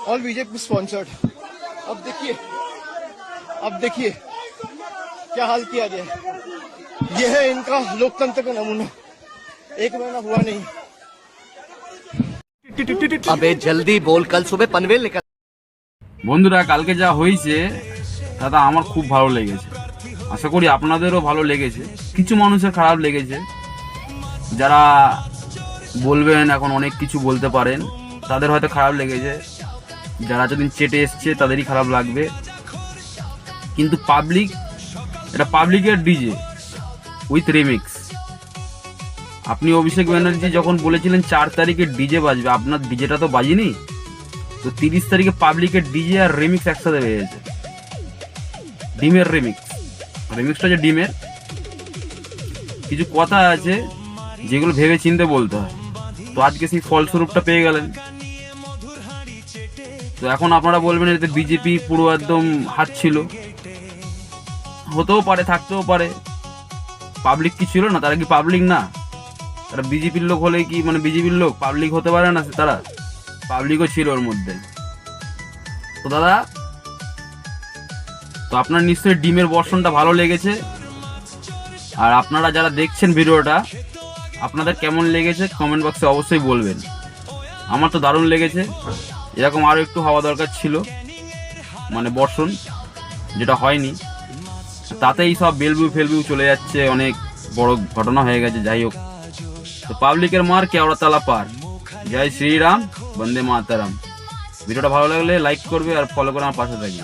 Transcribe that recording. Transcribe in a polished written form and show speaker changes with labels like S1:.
S1: All BJP sponsored. अब देखिए क्या हाल किया गया। यह है इनका लोकतंत्र का नमूना। 1 महीना हुआ नहीं।
S2: अबे जल्दी बोल, कल सुबह पनवेल निकल।
S3: বন্ধুরা, কালকে যা হয়েছে দাদা আমার খুব ভালো লেগেছে। আশা করি আপনাদেরও ভালো লেগেছে। কিছু মানুষের খারাপ লেগেছে, যারা বলবেন এখন অনেক কিছু বলতে পারেন, তাদের হয়তো খারাপ লেগেছে। যারা এতদিন চেটে এসছে তাদেরই খারাপ লাগবে। কিন্তু পাবলিক, এটা পাবলিকের ডিজে উইথ রিমিক্স। আপনি অভিষেক ব্যানার্জি যখন বলেছিলেন 4 তারিখে ডিজে বাজবে, আপনার ডিজেটা তো বাজেনি। তো 30 তারিখে পাবলিকের ডিজে আর রিমিক্স একসাথে বেরিয়েছে। ডিমের রিমিক্সটা যে ডিমের, কিছু কথা আছে যেগুলো ভেবে চিনতে বলতে হয়। তো আজকে সেই ফলস্বরূপটা পেয়ে গেলেন। তো এখন আপনারা বলবেন এতে বিজেপি পুরো একদম হাত ছিল। হতেও পারে, থাকতেও পারে। পাবলিক কি ছিল না? তারা কি পাবলিক না? তারা বিজেপির লোক হলে কি মানে বিজেপির লোক পাবলিক হতে পারে না? তারা পাবলিকও ছিল ওর মধ্যে। তো দাদা, তো আপনার নিশ্চয়ই ডিমের বর্ষণটা ভালো লেগেছে। আর আপনারা যারা দেখছেন ভিডিওটা, আপনাদের কেমন লেগেছে কমেন্ট বক্সে অবশ্যই বলবেন। আমার তো দারুণ লেগেছে। এরকম আরও একটু হওয়া দরকার ছিল, মানে বর্ষণ, যেটা হয়নি। তাতেই সব বেলবিউ চলে যাচ্ছে, অনেক বড় ঘটনা হয়ে গেছে। যাই হোক, তো পাবলিকের মার কেওড়া তালা পার। জয় শ্রীরাম, বন্দে মাতারাম। ভিডিওটা ভালো লাগলে লাইক করবে আর ফলো করে আমার পাশে থাকবে।